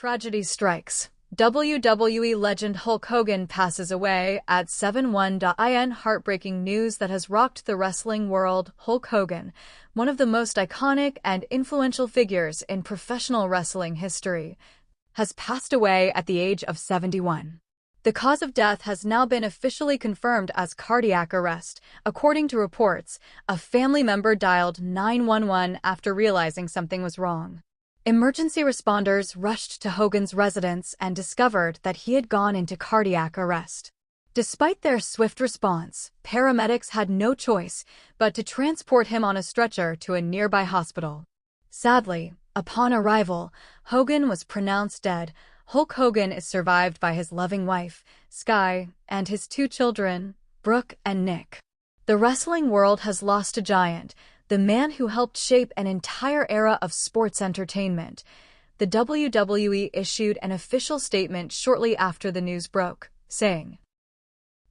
Tragedy strikes. WWE legend Hulk Hogan passes away at 71. Heartbreaking news that has rocked the wrestling world. Hulk Hogan, one of the most iconic and influential figures in professional wrestling history, has passed away at the age of 71. The cause of death has now been officially confirmed as cardiac arrest. According to reports, a family member dialed 911 after realizing something was wrong. Emergency responders rushed to Hogan's residence and discovered that he had gone into cardiac arrest. Despite their swift response, paramedics had no choice but to transport him on a stretcher to a nearby hospital. Sadly, upon arrival, Hogan was pronounced dead. Hulk Hogan is survived by his loving wife, Sky, and his two children, Brooke and Nick. The wrestling world has lost a giant, the man who helped shape an entire era of sports entertainment. The WWE issued an official statement shortly after the news broke, saying,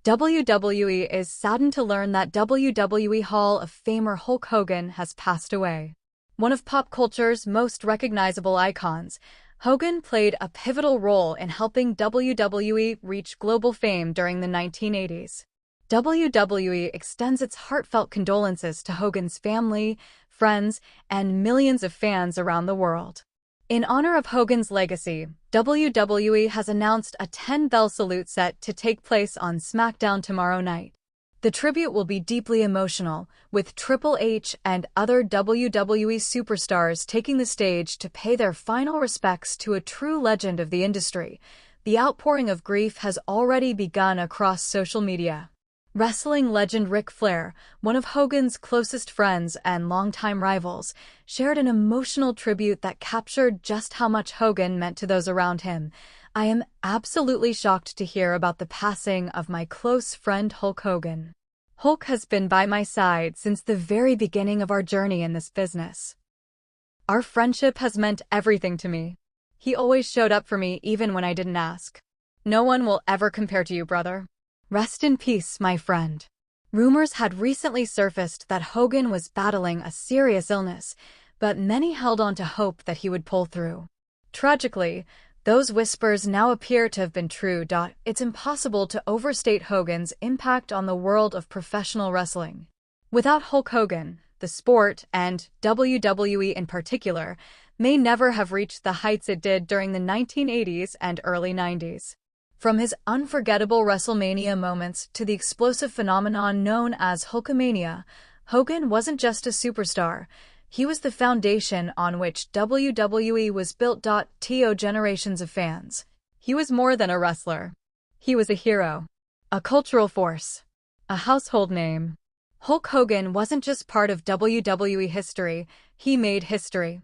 WWE is saddened to learn that WWE Hall of Famer Hulk Hogan has passed away. One of pop culture's most recognizable icons, Hogan played a pivotal role in helping WWE reach global fame during the 1980s. WWE extends its heartfelt condolences to Hogan's family, friends, and millions of fans around the world. In honor of Hogan's legacy, WWE has announced a 10-bell salute set to take place on SmackDown tomorrow night. The tribute will be deeply emotional, with TripleH and other WWE superstars taking the stage to pay their final respects to a true legend of the industry. The outpouring of grief has already begun across social media. Wrestling legend Ric Flair, one of Hogan's closest friends and longtime rivals, shared an emotional tribute that captured just how much Hogan meant to those around him. "I am absolutely shocked to hear about the passing of my close friend Hulk Hogan. Hulk has been by my side since the very beginning of our journey in this business. Our friendship has meant everything to me. He always showed up for me even when I didn't ask. No one will ever compare to you, brother. Rest in peace, my friend." Rumors had recently surfaced that Hogan was battling a serious illness, but many held on to hope that he would pull through. Tragically, those whispers now appear to have been true. It's impossible to overstate Hogan's impact on the world of professional wrestling. Without Hulk Hogan, the sport, and WWE in particular, may never have reached the heights it did during the 1980s and early 90s. From his unforgettable WrestleMania moments to the explosive phenomenon known as Hulkamania, Hogan wasn't just a superstar. He was the foundation on which WWE was built. To generations of fans, he was more than a wrestler. He was a hero, a cultural force, a household name. Hulk Hogan wasn't just part of WWE history, he made history.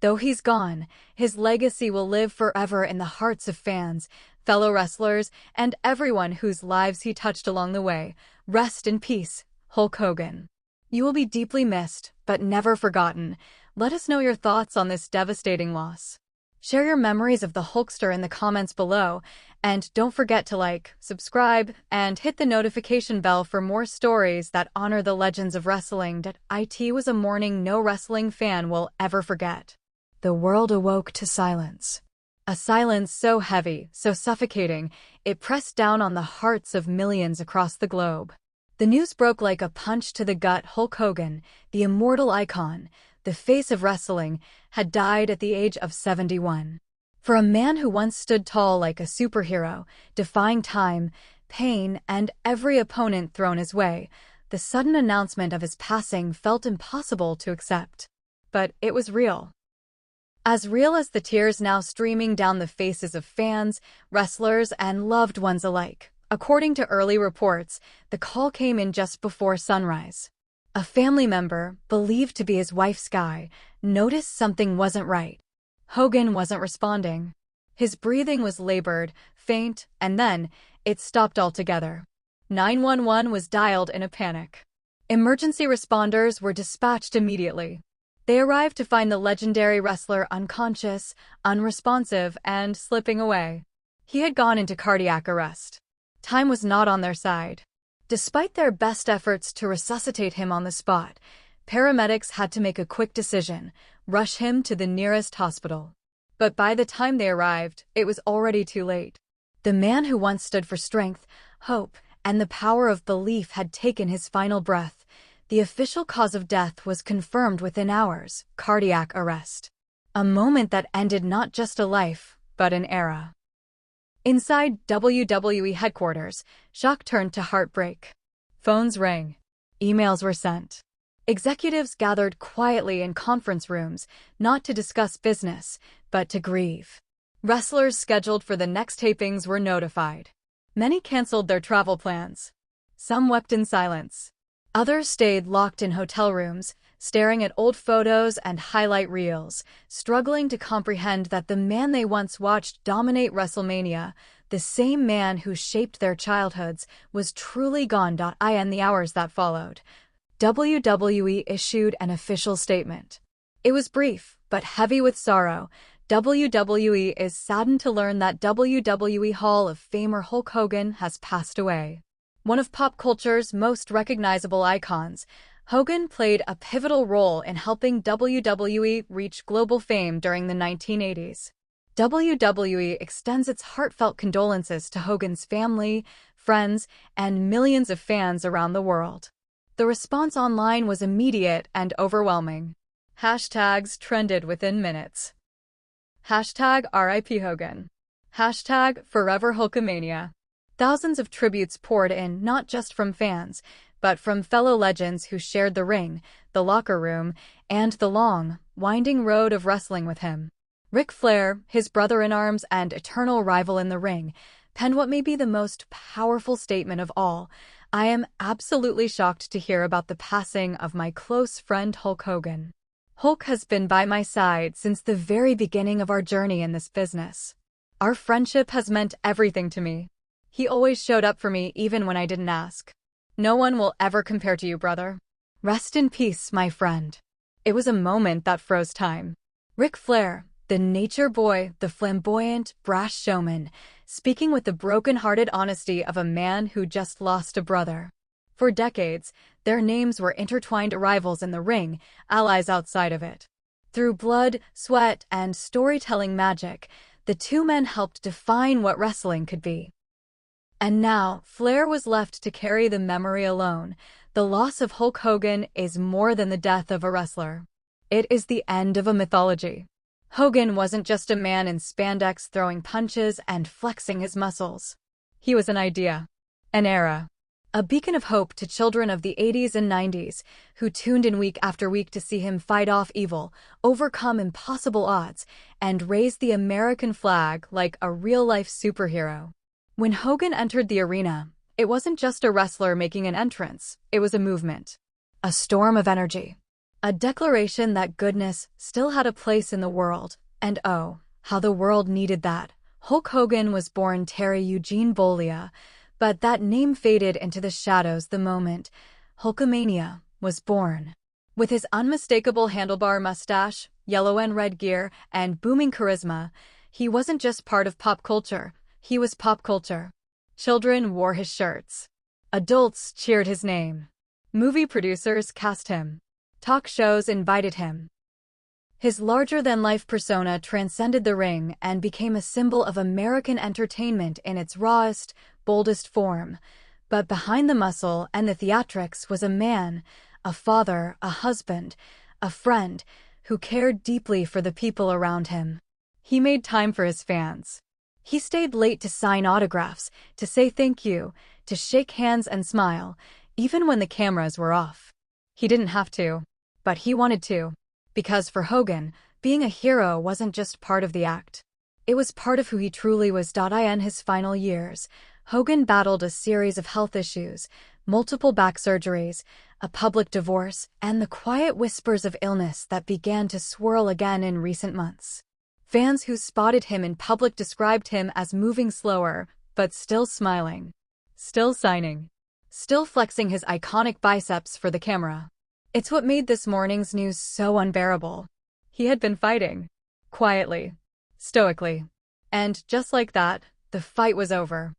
Though he's gone, his legacy will live forever in the hearts of fans, fellow wrestlers, and everyone whose lives he touched along the way. Rest in peace, Hulk Hogan. You will be deeply missed, but never forgotten. Let us know your thoughts on this devastating loss. Share your memories of the Hulkster in the comments below, and don't forget to like, subscribe, and hit the notification bell for more stories that honor the legends of wrestling. It was a morning no wrestling fan will ever forget. The world awoke to silence. A silence so heavy, so suffocating, it pressed down on the hearts of millions across the globe. The news broke like a punch to the gut. Hulk Hogan, the immortal icon, the face of wrestling, had died at the age of 71. For a man who once stood tall like a superhero, defying time, pain, and every opponent thrown his way, the sudden announcement of his passing felt impossible to accept. But it was real. As real as the tears now streaming down the faces of fans, wrestlers, and loved ones alike. According to early reports, the call came in just before sunrise. A family member, believed to be his wife Sky, noticed something wasn't right. Hogan wasn't responding. His breathing was labored, faint, and then it stopped altogether. 911 was dialed in a panic. Emergency responders were dispatched immediately. They arrived to find the legendary wrestler unconscious, unresponsive, and slipping away. He had gone into cardiac arrest. Time was not on their side. Despite their best efforts to resuscitate him on the spot, paramedics had to make a quick decision: rush him to the nearest hospital. But by the time they arrived, it was already too late. The man who once stood for strength, hope, and the power of belief had taken his final breath. The official cause of death was confirmed within hours: cardiac arrest. A moment that ended not just a life, but an era. Inside WWE headquarters, shock turned to heartbreak. Phones rang. Emails were sent. Executives gathered quietly in conference rooms, not to discuss business, but to grieve. Wrestlers scheduled for the next tapings were notified. Many canceled their travel plans. Some wept in silence. Others stayed locked in hotel rooms, staring at old photos and highlight reels, struggling to comprehend that the man they once watched dominate WrestleMania, the same man who shaped their childhoods, was truly gone. In the hours that followed, WWE issued an official statement. It was brief, but heavy with sorrow. WWE is saddened to learn that WWE Hall of Famer Hulk Hogan has passed away. One of pop culture's most recognizable icons, Hogan played a pivotal role in helping WWE reach global fame during the 1980s. WWE extends its heartfelt condolences to Hogan's family, friends, and millions of fans around the world. The response online was immediate and overwhelming. Hashtags trended within minutes. Hashtag RIP Hogan. Hashtag Forever Hulkamania. Thousands of tributes poured in, not just from fans, but from fellow legends who shared the ring, the locker room, and the long, winding road of wrestling with him. Ric Flair, his brother-in-arms and eternal rival in the ring, penned what may be the most powerful statement of all: "I am absolutely shocked to hear about the passing of my close friend Hulk Hogan. Hulk has been by my side since the very beginning of our journey in this business. Our friendship has meant everything to me. He always showed up for me even when I didn't ask. No one will ever compare to you, brother. Rest in peace, my friend." It was a moment that froze time. Ric Flair, the nature boy, the flamboyant, brash showman, speaking with the broken-hearted honesty of a man who just lost a brother. For decades, their names were intertwined: rivals in the ring, allies outside of it. Through blood, sweat, and storytelling magic, the two men helped define what wrestling could be. And now, Flair was left to carry the memory alone. The loss of Hulk Hogan is more than the death of a wrestler. It is the end of a mythology. Hogan wasn't just a man in spandex throwing punches and flexing his muscles. He was an idea, an era, a beacon of hope to children of the 80s and 90s who tuned in week after week to see him fight off evil, overcome impossible odds, and raise the American flag like a real-life superhero. When Hogan entered the arena, it wasn't just a wrestler making an entrance, it was a movement, a storm of energy, a declaration that goodness still had a place in the world, and oh, how the world needed that. Hulk Hogan was born Terry Eugene Bollea, but that name faded into the shadows the moment Hulkamania was born. With his unmistakable handlebar mustache, yellow and red gear, and booming charisma, he wasn't just part of pop culture. He was pop culture. Children wore his shirts. Adults cheered his name. Movie producers cast him. Talk shows invited him. His larger-than-life persona transcended the ring and became a symbol of American entertainment in its rawest, boldest form. But behind the muscle and the theatrics was a man, a father, a husband, a friend, who cared deeply for the people around him. He made time for his fans. He stayed late to sign autographs, to say thank you, to shake hands and smile, even when the cameras were off. He didn't have to, but he wanted to. Because for Hogan, being a hero wasn't just part of the act. It was part of who he truly was. In his final years, Hogan battled a series of health issues, multiple back surgeries, a public divorce, and the quiet whispers of illness that began to swirl again in recent months. Fans who spotted him in public described him as moving slower, but still smiling, still signing, still flexing his iconic biceps for the camera. It's what made this morning's news so unbearable. He had been fighting, quietly, stoically. And just like that, the fight was over.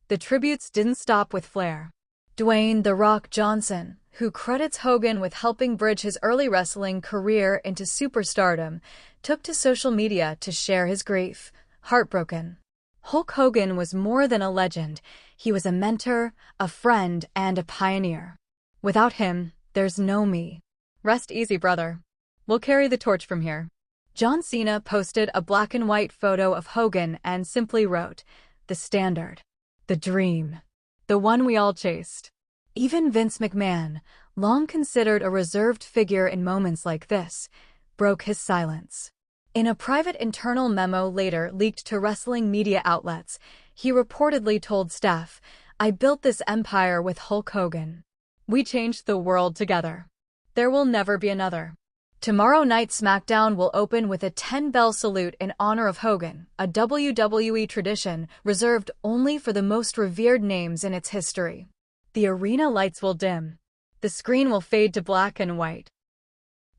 The tributes didn't stop with Flair. Dwayne "The Rock" Johnson, who credits Hogan with helping bridge his early wrestling career into superstardom, took to social media to share his grief. Heartbroken. Hulk Hogan was more than a legend. He was a mentor, a friend, and a pioneer. Without him, there's no me. Rest easy, brother. We'll carry the torch from here. John Cena posted a black and white photo of Hogan and simply wrote, "The standard. The dream. The one we all chased." Even Vince McMahon, long considered a reserved figure in moments like this, broke his silence. In a private internal memo later leaked to wrestling media outlets, he reportedly told staff, "I built this empire with Hulk Hogan. We changed the world together. There will never be another." Tomorrow night SmackDown will open with a 10-bell salute in honor of Hogan, a WWE tradition reserved only for the most revered names in its history. The arena lights will dim. The screen will fade to black and white.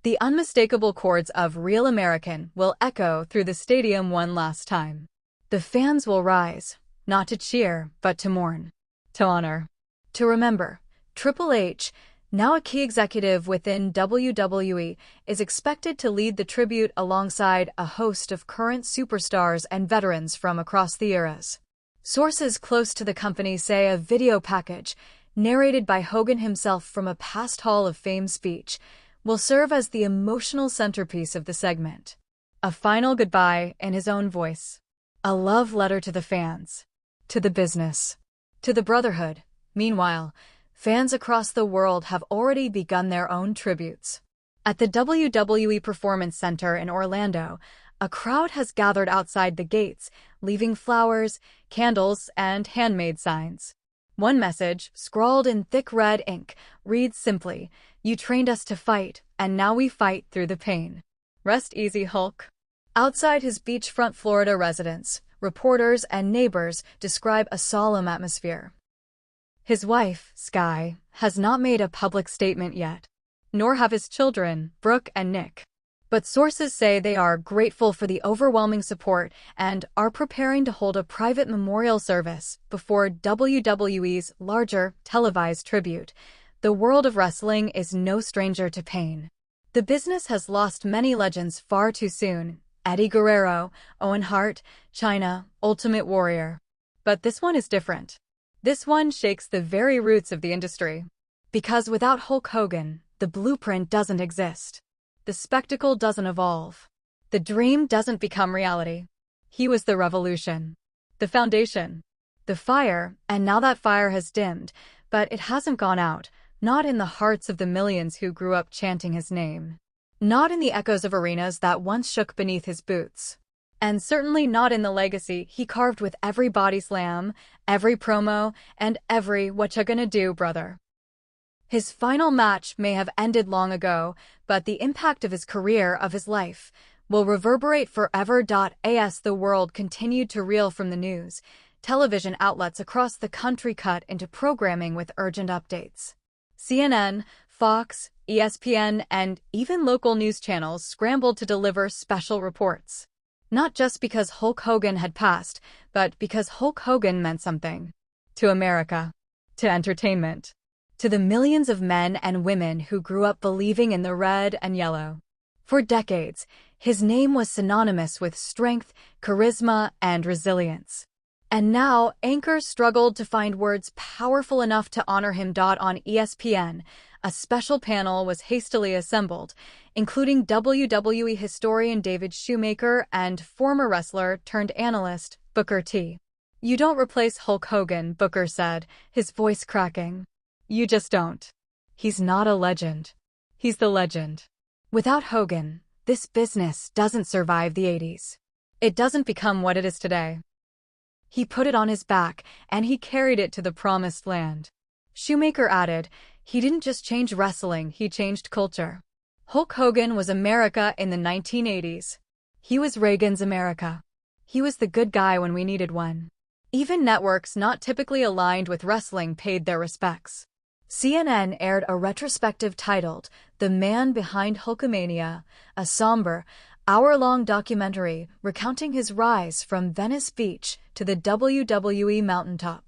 The unmistakable chords of Real American will echo through the stadium one last time. The fans will rise, not to cheer, but to mourn, to honor, to remember. Triple H, now a key executive within WWE, is expected to lead the tribute alongside a host of current superstars and veterans from across the eras. Sources close to the company say a video package, narrated by Hogan himself from a past Hall of Fame speech, will serve as the emotional centerpiece of the segment. A final goodbye in his own voice. A love letter to the fans, to the business, to the brotherhood. Meanwhile, fans across the world have already begun their own tributes. At the WWE Performance Center in Orlando, a crowd has gathered outside the gates, leaving flowers, candles, and handmade signs. One message, scrawled in thick red ink, reads simply, "You trained us to fight, and now we fight through the pain. Rest easy, Hulk." Outside his beachfront Florida residence, reporters and neighbors describe a solemn atmosphere. His wife, Sky, has not made a public statement yet, nor have his children, Brooke and Nick. But sources say they are grateful for the overwhelming support and are preparing to hold a private memorial service before WWE's larger, televised tribute. The world of wrestling is no stranger to pain. The business has lost many legends far too soon: Eddie Guerrero, Owen Hart, Chyna, Ultimate Warrior. But this one is different. This one shakes the very roots of the industry. Because without Hulk Hogan, the blueprint doesn't exist. The spectacle doesn't evolve. The dream doesn't become reality. He was the revolution, the foundation, the fire, and now that fire has dimmed, but it hasn't gone out, not in the hearts of the millions who grew up chanting his name. Not in the echoes of arenas that once shook beneath his boots. And certainly not in the legacy he carved with every body slam, every promo, and every "what ya gonna do, brother." His final match may have ended long ago, but the impact of his career, of his life, will reverberate forever. As the world continued to reel from the news, television outlets across the country cut into programming with urgent updates. CNN, Fox, ESPN, and even local news channels scrambled to deliver special reports. Not just because Hulk Hogan had passed, but because Hulk Hogan meant something. To America. To entertainment. To the millions of men and women who grew up believing in the red and yellow. For decades, his name was synonymous with strength, charisma, and resilience. And now, anchors struggled to find words powerful enough to honor him. On ESPN, a special panel was hastily assembled, including WWE historian David Shoemaker and former wrestler turned analyst Booker T. "You don't replace Hulk Hogan," Booker said, his voice cracking. "You just don't. He's not a legend. He's the legend." Without Hogan, this business doesn't survive the 80s. It doesn't become what it is today. He put it on his back, and he carried it to the promised land. Shoemaker added, "He didn't just change wrestling, he changed culture." Hulk Hogan was America in the 1980s. He was Reagan's America. He was the good guy when we needed one. Even networks not typically aligned with wrestling paid their respects. CNN aired a retrospective titled "The Man Behind Hulkamania," a somber, hour-long documentary recounting his rise from Venice Beach to the WWE mountaintop.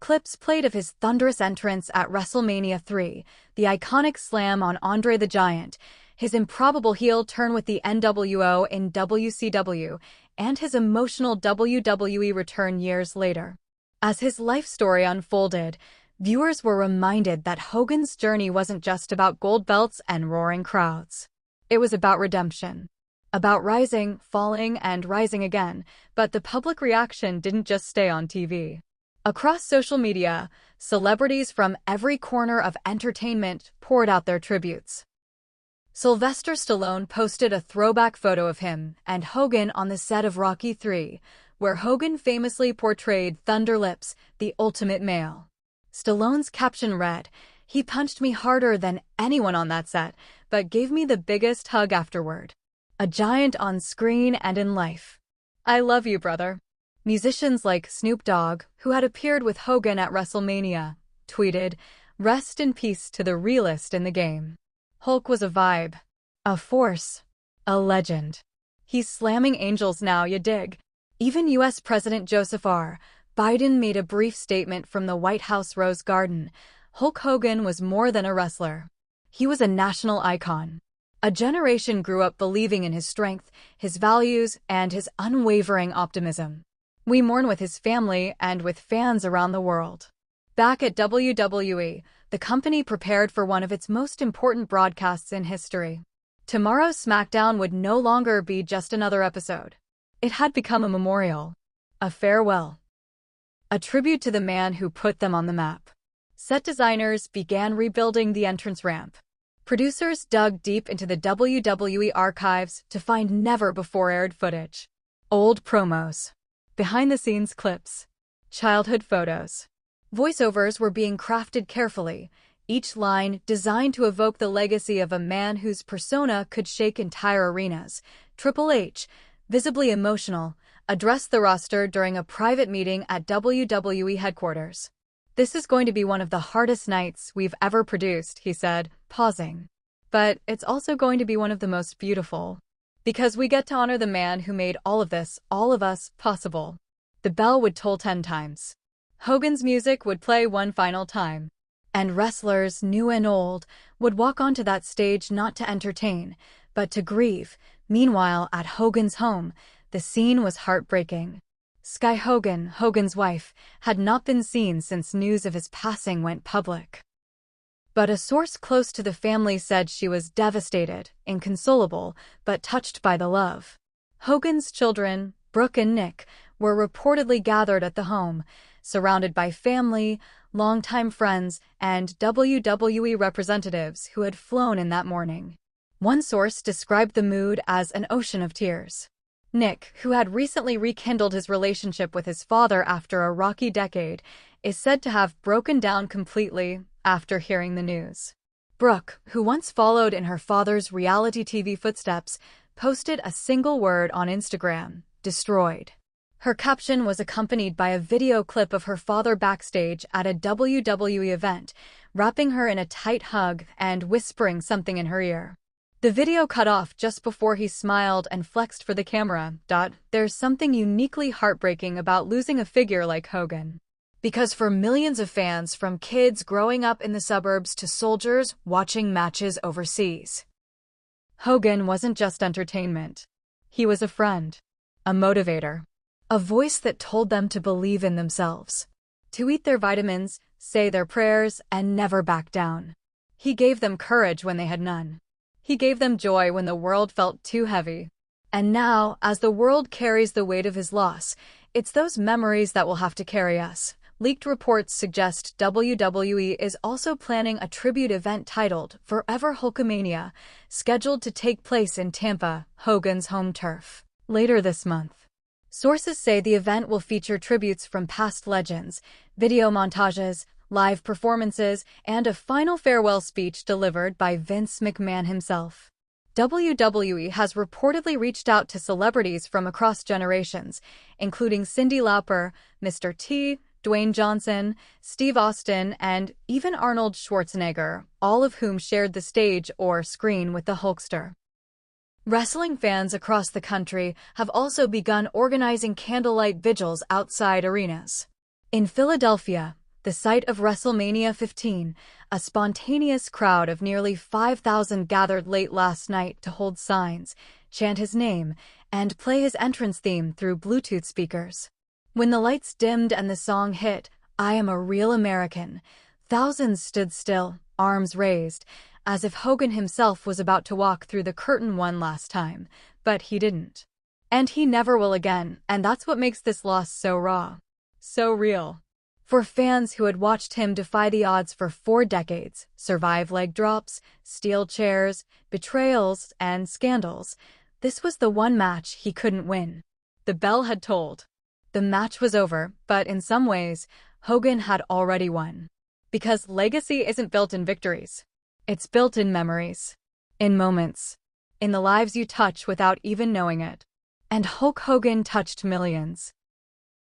Clips played of his thunderous entrance at WrestleMania 3, the iconic slam on Andre the Giant, his improbable heel turn with the NWO in WCW, and his emotional WWE return years later. As his life story unfolded, viewers were reminded that Hogan's journey wasn't just about gold belts and roaring crowds. It was about redemption. About rising, falling, and rising again, but the public reaction didn't just stay on TV. Across social media, celebrities from every corner of entertainment poured out their tributes. Sylvester Stallone posted a throwback photo of him and Hogan on the set of Rocky III, where Hogan famously portrayed Thunder Lips, the ultimate male. Stallone's caption read, "He punched me harder than anyone on that set, but gave me the biggest hug afterward. A giant on screen and in life. I love you, brother." Musicians like Snoop Dogg, who had appeared with Hogan at WrestleMania, tweeted, "Rest in peace to the realest in the game. Hulk was a vibe, a force, a legend. He's slamming angels now, you dig?" Even U.S. President Joseph R. Biden made a brief statement from the White House Rose Garden. Hulk Hogan was more than a wrestler. He was a national icon. A generation grew up believing in his strength, his values, and his unwavering optimism. We mourn with his family and with fans around the world. Back at WWE, the company prepared for one of its most important broadcasts in history. Tomorrow's SmackDown would no longer be just another episode. It had become a memorial, a farewell, a tribute to the man who put them on the map. Set designers began rebuilding the entrance ramp. Producers dug deep into the WWE archives to find never-before-aired footage. Old promos, behind-the-scenes clips, childhood photos. Voiceovers were being crafted carefully, each line designed to evoke the legacy of a man whose persona could shake entire arenas. TripleH, visibly emotional, addressed the roster during a private meeting at WWE headquarters. "This is going to be one of the hardest nights we've ever produced," he said, pausing. "But it's also going to be one of the most beautiful. Because we get to honor the man who made all of this, all of us, possible." The bell would toll 10 times. Hogan's music would play one final time. And wrestlers, new and old, would walk onto that stage not to entertain, but to grieve. Meanwhile, at Hogan's home, the scene was heartbreaking. Sky Hogan, Hogan's wife, had not been seen since news of his passing went public. But a source close to the family said she was devastated, inconsolable, but touched by the love. Hogan's children, Brooke and Nick, were reportedly gathered at the home, surrounded by family, longtime friends, and WWE representatives who had flown in that morning. One source described the mood as an ocean of tears. Nick, who had recently rekindled his relationship with his father after a rocky decade, is said to have broken down completely after hearing the news. Brooke, who once followed in her father's reality TV footsteps, posted a single word on Instagram: destroyed. Her caption was accompanied by a video clip of her father backstage at a WWE event, wrapping her in a tight hug and whispering something in her ear. The video cut off just before he smiled and flexed for the camera. "There's something uniquely heartbreaking about losing a figure like Hogan. Because for millions of fans, from kids growing up in the suburbs to soldiers watching matches overseas, Hogan wasn't just entertainment. He was a friend, a motivator, a voice that told them to believe in themselves, to eat their vitamins, say their prayers, and never back down. He gave them courage when they had none. He gave them joy when the world felt too heavy. And now, as the world carries the weight of his loss, it's those memories that will have to carry us." Leaked reports suggest WWE is also planning a tribute event titled Forever Hulkamania, scheduled to take place in Tampa, Hogan's home turf, later this month. Sources say the event will feature tributes from past legends, video montages, live performances, and a final farewell speech delivered by Vince McMahon himself. WWE has reportedly reached out to celebrities from across generations, including Cyndi Lauper, Mr. T, Dwayne Johnson, Steve Austin, and even Arnold Schwarzenegger, all of whom shared the stage or screen with the Hulkster. Wrestling fans across the country have also begun organizing candlelight vigils outside arenas. In Philadelphia, The site of WrestleMania 15, a spontaneous crowd of nearly 5,000 gathered late last night to hold signs, chant his name, and play his entrance theme through Bluetooth speakers. When the lights dimmed and the song hit, "I Am a Real American," thousands stood still, arms raised, as if Hogan himself was about to walk through the curtain one last time, but he didn't. And he never will again, and that's what makes this loss so raw, so real. For fans who had watched him defy the odds for 4 decades, survive leg drops, steel chairs, betrayals, and scandals, this was the one match he couldn't win. The bell had tolled. The match was over, but in some ways, Hogan had already won. Because legacy isn't built in victories. It's built in memories. In moments. In the lives you touch without even knowing it. And Hulk Hogan touched millions.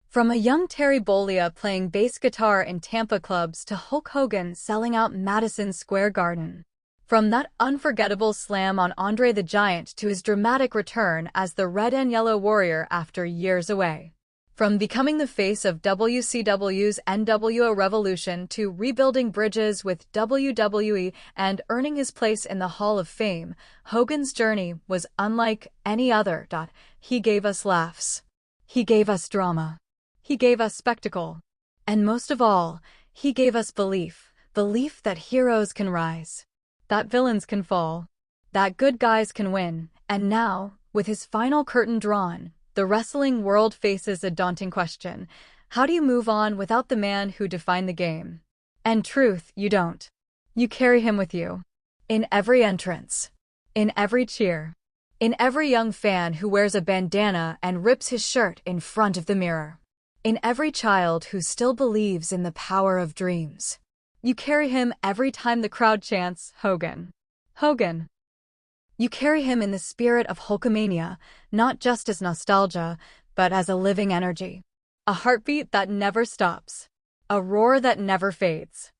From a young Terry Bollea playing bass guitar in Tampa clubs to Hulk Hogan selling out Madison Square Garden. From that unforgettable slam on Andre the Giant to his dramatic return as the Red and Yellow Warrior after years away. From becoming the face of WCW's NWO Revolution to rebuilding bridges with WWE and earning his place in the Hall of Fame, Hogan's journey was unlike any other. He gave us laughs. He gave us drama. He gave us spectacle. And most of all, he gave us belief. Belief that heroes can rise. That villains can fall. That good guys can win. And now, with his final curtain drawn, the wrestling world faces a daunting question. How do you move on without the man who defined the game? And truth, you don't. You carry him with you. In every entrance. In every cheer. In every young fan who wears a bandana and rips his shirt in front of the mirror. In every child who still believes in the power of dreams. You carry him every time the crowd chants, "Hogan. Hogan." You carry him in the spirit of Hulkamania, not just as nostalgia, but as a living energy. A heartbeat that never stops. A roar that never fades.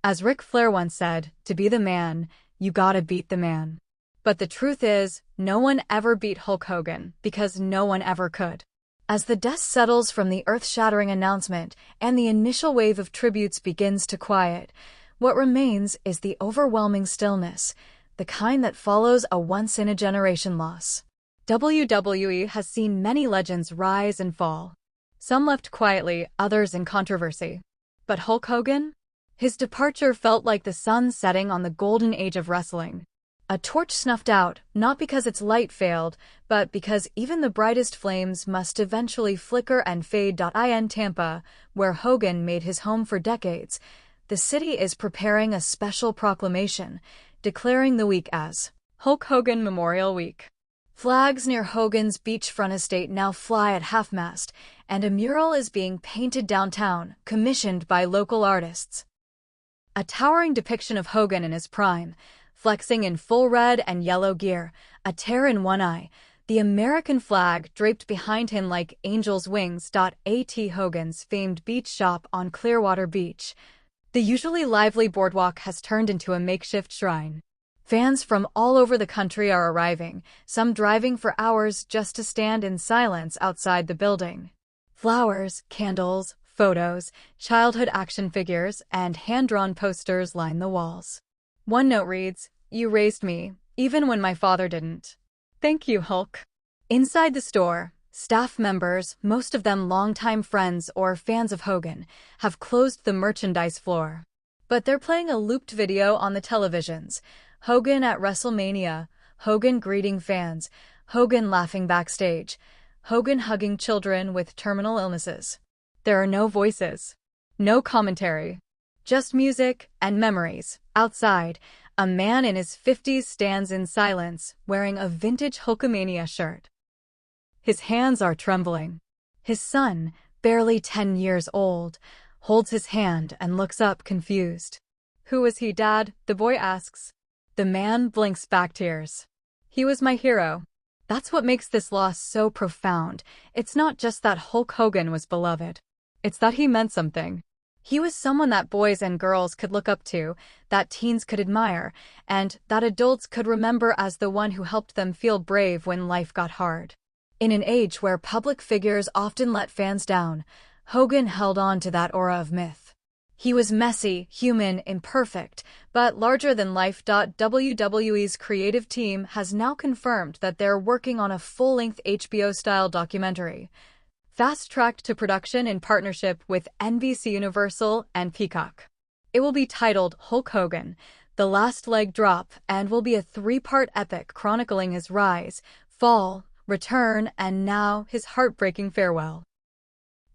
As Ric Flair once said, to be the man, you gotta beat the man. But the truth is, no one ever beat Hulk Hogan, because no one ever could. As the dust settles from the earth-shattering announcement and the initial wave of tributes begins to quiet, what remains is the overwhelming stillness, the kind that follows a once-in-a-generation loss. WWE has seen many legends rise and fall. Some left quietly, others in controversy. But Hulk Hogan? His departure felt like the sun setting on the golden age of wrestling. A torch snuffed out, not because its light failed, but because even the brightest flames must eventually flicker and fade. In Tampa, where Hogan made his home for decades, the city is preparing a special proclamation, declaring the week as Hulk Hogan Memorial Week. Flags near Hogan's beachfront estate now fly at half-mast, and a mural is being painted downtown, commissioned by local artists. A towering depiction of Hogan in his prime, flexing in full red and yellow gear, a tear in one eye, the American flag draped behind him like angel's wings. At Hogan's famed beach shop on Clearwater Beach. The usually lively boardwalk has turned into a makeshift shrine. Fans from all over the country are arriving, some driving for hours just to stand in silence outside the building. Flowers, candles, photos, childhood action figures, and hand-drawn posters line the walls. One note reads, "You raised me, even when my father didn't. Thank you, Hulk." Inside the store, staff members, most of them longtime friends or fans of Hogan, have closed the merchandise floor. But they're playing a looped video on the televisions. Hogan at WrestleMania, Hogan greeting fans, Hogan laughing backstage, Hogan hugging children with terminal illnesses. There are no voices. No commentary. Just music and memories. Outside, a man in his 50s stands in silence, wearing a vintage Hulkamania shirt. His hands are trembling. His son, barely 10 years old, holds his hand and looks up confused. "Who is he, Dad?" the boy asks. The man blinks back tears. "He was my hero." That's what makes this loss so profound. It's not just that Hulk Hogan was beloved. It's that he meant something. He was someone that boys and girls could look up to, that teens could admire, and that adults could remember as the one who helped them feel brave when life got hard. In an age where public figures often let fans down, Hogan held on to that aura of myth. He was messy, human, imperfect, but larger than life. WWE's creative team has now confirmed that they're working on a full-length HBO-style documentary, fast-tracked to production in partnership with NBC Universal and Peacock. It will be titled Hulk Hogan, The Last Leg Drop, and will be a three-part epic chronicling his rise, fall, return, and now his heartbreaking farewell.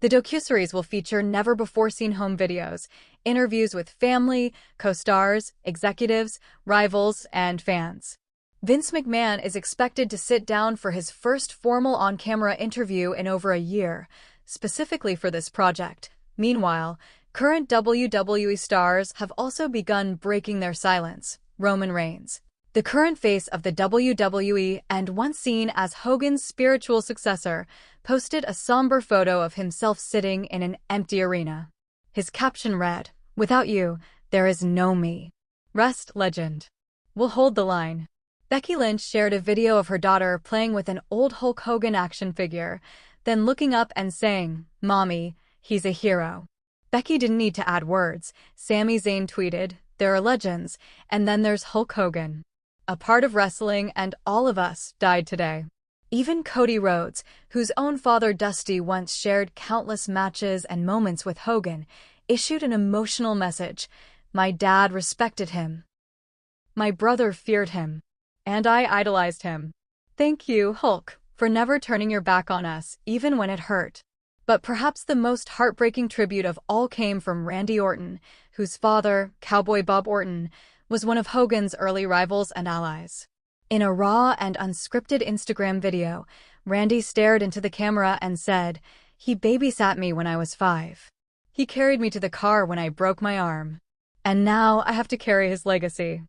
The docuseries will feature never-before-seen home videos, interviews with family, co-stars, executives, rivals, and fans. Vince McMahon is expected to sit down for his first formal on-camera interview in over a year, specifically for this project. Meanwhile, current WWE stars have also begun breaking their silence. Roman Reigns, the current face of the WWE and once seen as Hogan's spiritual successor, posted a somber photo of himself sitting in an empty arena. His caption read, "Without you, there is no me. Rest, legend. We'll hold the line." Becky Lynch shared a video of her daughter playing with an old Hulk Hogan action figure, then looking up and saying, "Mommy, he's a hero." Becky didn't need to add words. Sami Zayn tweeted, "There are legends, and then there's Hulk Hogan. A part of wrestling, and all of us died today." Even Cody Rhodes, whose own father Dusty once shared countless matches and moments with Hogan, issued an emotional message. "My dad respected him. My brother feared him. And I idolized him. Thank you, Hulk, for never turning your back on us, even when it hurt." But perhaps the most heartbreaking tribute of all came from Randy Orton, whose father, Cowboy Bob Orton, was one of Hogan's early rivals and allies. In a raw and unscripted Instagram video, Randy stared into the camera and said, "He babysat me when I was 5. He carried me to the car when I broke my arm. And now I have to carry his legacy.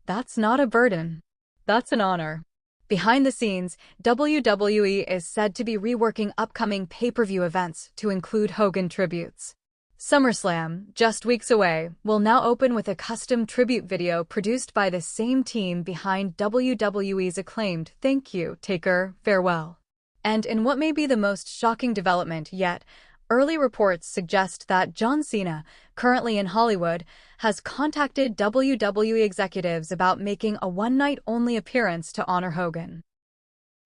That's not a burden. That's an honor." Behind the scenes, WWE is said to be reworking upcoming pay-per-view events to include Hogan tributes. SummerSlam, just weeks away, will now open with a custom tribute video produced by the same team behind WWE's acclaimed Thank You, Taker, Farewell. And in what may be the most shocking development yet, early reports suggest that John Cena, currently in Hollywood, has contacted WWE executives about making a one-night-only appearance to honor Hogan.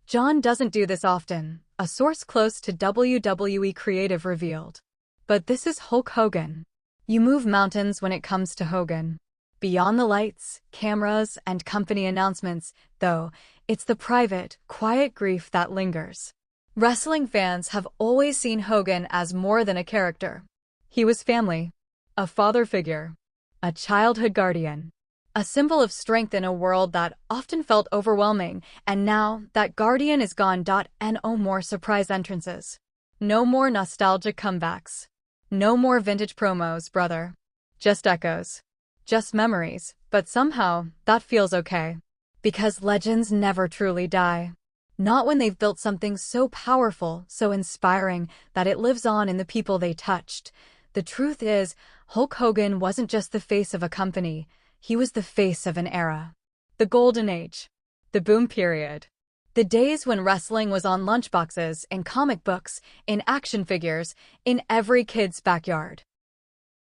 John doesn't do this often, a source close to WWE creative revealed. But this is Hulk Hogan. You move mountains when it comes to Hogan. Beyond the lights, cameras, and company announcements, though, it's the private, quiet grief that lingers. Wrestling fans have always seen Hogan as more than a character. He was family, a father figure, a childhood guardian, a symbol of strength in a world that often felt overwhelming, and now that guardian is gone. No more surprise entrances. No more nostalgic comebacks. No more vintage promos, brother. Just echoes. Just memories, but somehow, that feels okay. Because legends never truly die. Not when they've built something so powerful, so inspiring, that it lives on in the people they touched. The truth is, Hulk Hogan wasn't just the face of a company, he was the face of an era. The Golden Age. The Boom Period. The days when wrestling was on lunchboxes, in comic books, in action figures, in every kid's backyard.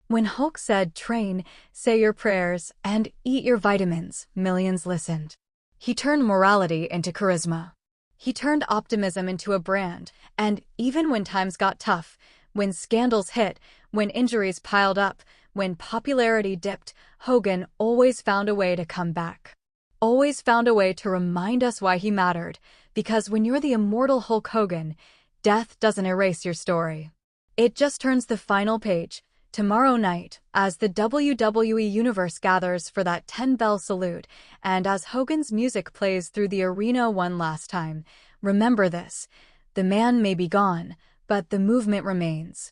When Hulk said, "Train, say your prayers, and eat your vitamins," millions listened. He turned morality into charisma. He turned optimism into a brand, and even when times got tough, when scandals hit, when injuries piled up, when popularity dipped, Hogan always found a way to come back. Always found a way to remind us why he mattered, because when you're the immortal Hulk Hogan, death doesn't erase your story. It just turns the final page. Tomorrow night, as the WWE Universe gathers for that 10-bell salute, and as Hogan's music plays through the arena one last time, remember this: the man may be gone, but the movement remains.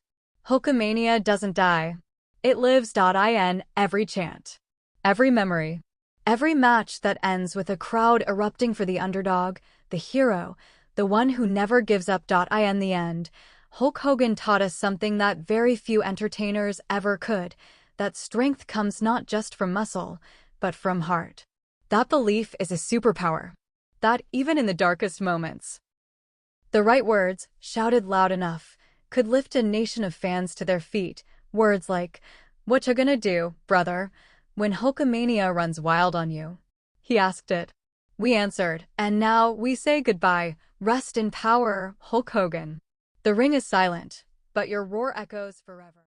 Hulkamania doesn't die. It lives. In every chant, every memory, every match that ends with a crowd erupting for the underdog, the hero, the one who never gives up. In the end, Hulk Hogan taught us something that very few entertainers ever could, that strength comes not just from muscle, but from heart. That belief is a superpower. That even in the darkest moments, the right words, shouted loud enough, could lift a nation of fans to their feet. Words like, "What you gonna do, brother, when Hulkamania runs wild on you?" he asked it. We answered, "And now we say goodbye. Rest in power, Hulk Hogan." The ring is silent, but your roar echoes forever.